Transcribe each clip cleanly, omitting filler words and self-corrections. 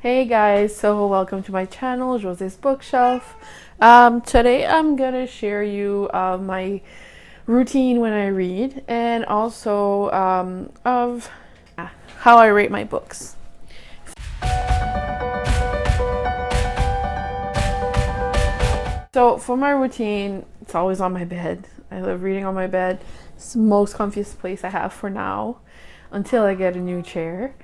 Hey guys, so welcome to my channel, Jose's Bookshelf. Today I'm gonna share you my routine when I read and also of how I rate my books. So for my routine, it's always on my bed. I love reading on my bed. It's the most comfiest place I have for now until I get a new chair.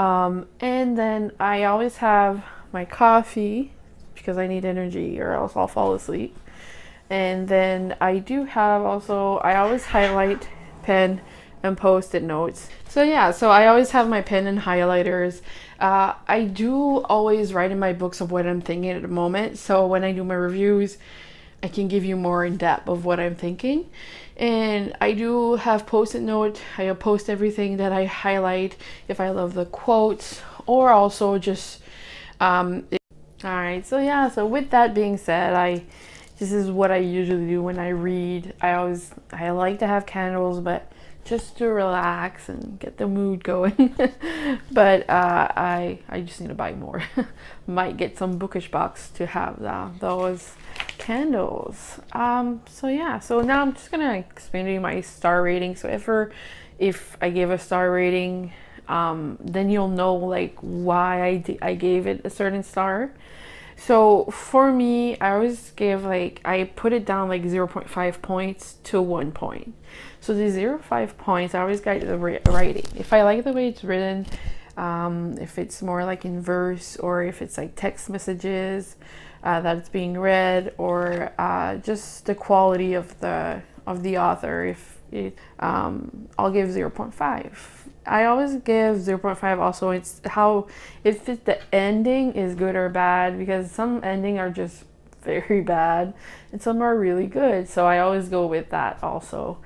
And then I always have my coffee because I need energy or else I'll fall asleep. And then I do have also, I always highlight, pen, and post-it notes. So yeah, so I always have my pen and highlighters. I do always write in my books of what I'm thinking at the moment. So when I do my reviews, I can give you more in depth of what I'm thinking. And I do have post-it note. I post everything that I highlight if I love the quotes or also just all right. So yeah, so with that being said, this is what I usually do when I read. I like to have candles, but just to relax and get the mood going. But I just need to buy more. Might get some bookish box to have those candles. So yeah, so now I'm just gonna explain to you my star rating. So if I give a star rating, then you'll know like why I gave it a certain star. So for me, I always give I put it down like 0.5 points to 1 point. So the 0.5 points, I always guide the writing. If I like the way it's written, if it's more like in verse or if it's like text messages that it's being read or just the quality of the author, I'll give 0.5. I always give 0.5 also. It's how if the ending is good or bad, because some ending are just very bad and some are really good, so I always go with that also.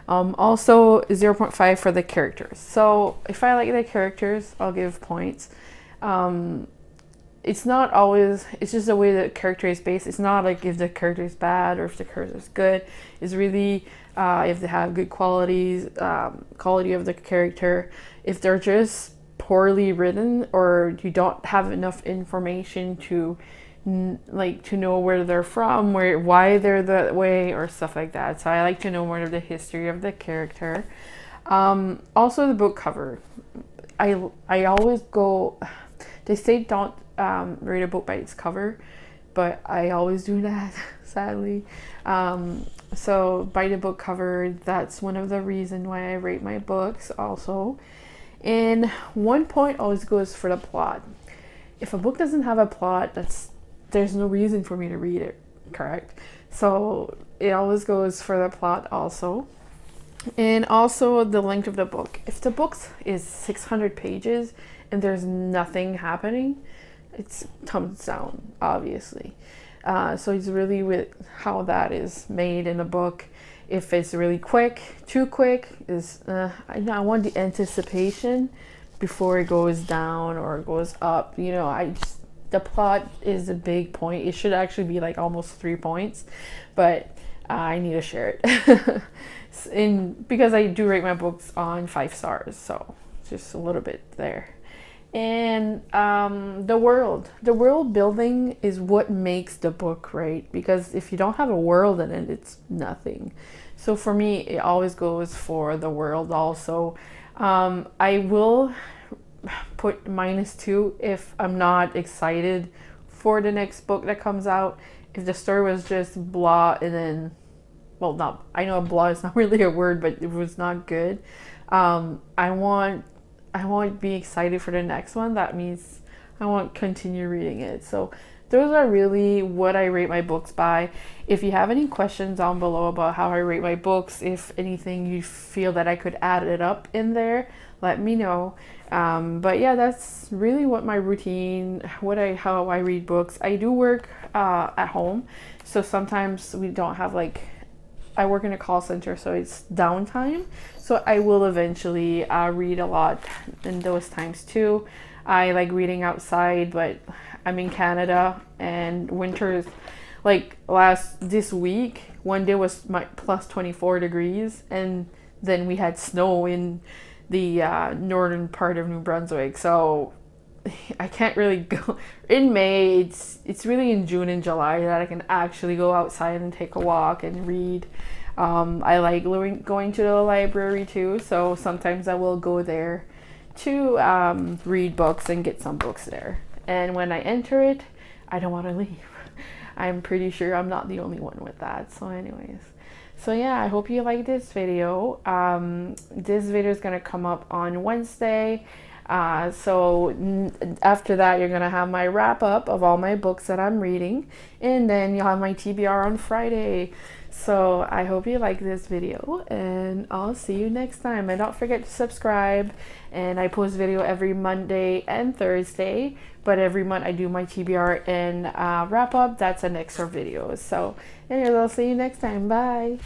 Also 0.5 for the characters. So if I like the characters, I'll give points. It's not always, it's just the way the character is based. It's not like if the character is bad or if the character is good. It's really if they have good qualities, quality of the character. If they're just poorly written or you don't have enough information to know where they're from, why they're that way or stuff like that. So I like to know more of the history of the character. Also the book cover. I always go, they say don't read a book by its cover, but I always do that sadly. So by the book cover, that's one of the reasons why I rate my books also. And 1 point always goes for the plot. If a book doesn't have a plot, there's no reason for me to read it, correct? So it always goes for the plot also. And also the length of the book. If the book is 600 pages and there's nothing happening, it's thumbs down, obviously. So it's really with how that is made in a book. If it's really quick, too quick, I want the anticipation before it goes down or it goes up. The plot is a big point. It should actually be like almost 3 points, but I need to share it. Because I do rate my books on 5 stars, so just a little bit there. And the world building is what makes the book, right? Because if you don't have a world in it, it's nothing. So for me, it always goes for the world also. I will put -2 if I'm not excited for the next book that comes out. If the story was just blah and then, well, not, I know blah is not really a word, but it was not good. I won't be excited for the next one. That means I won't continue reading it. So those are really what I rate my books by. If you have any questions down below about how I rate my books, if anything you feel that I could add it up in there, let me know. But yeah, that's really what my routine, how I read books. I do work at home, so sometimes we don't have I work in a call center, so it's downtime. So I will eventually read a lot in those times too. I like reading outside, but I'm in Canada and winter is this week, one day was plus 24 degrees and then we had snow in the northern part of New Brunswick. So I can't really go in May. It's really in June and July that I can actually go outside and take a walk and read. I like going to the library too, so sometimes I will go there to read books and get some books there. And when I enter it, I don't want to leave. I'm pretty sure I'm not the only one with that. So anyways, so yeah, I hope you like this video. This video is gonna come up on Wednesday. So after that, you're gonna have my wrap up of all my books that I'm reading, and then you'll have my TBR on Friday. So I hope you like this video, and I'll see you next time. And don't forget to subscribe. And I post video every Monday and Thursday, but every month I do my TBR and wrap up. That's an extra video. So anyways, I'll see you next time. Bye.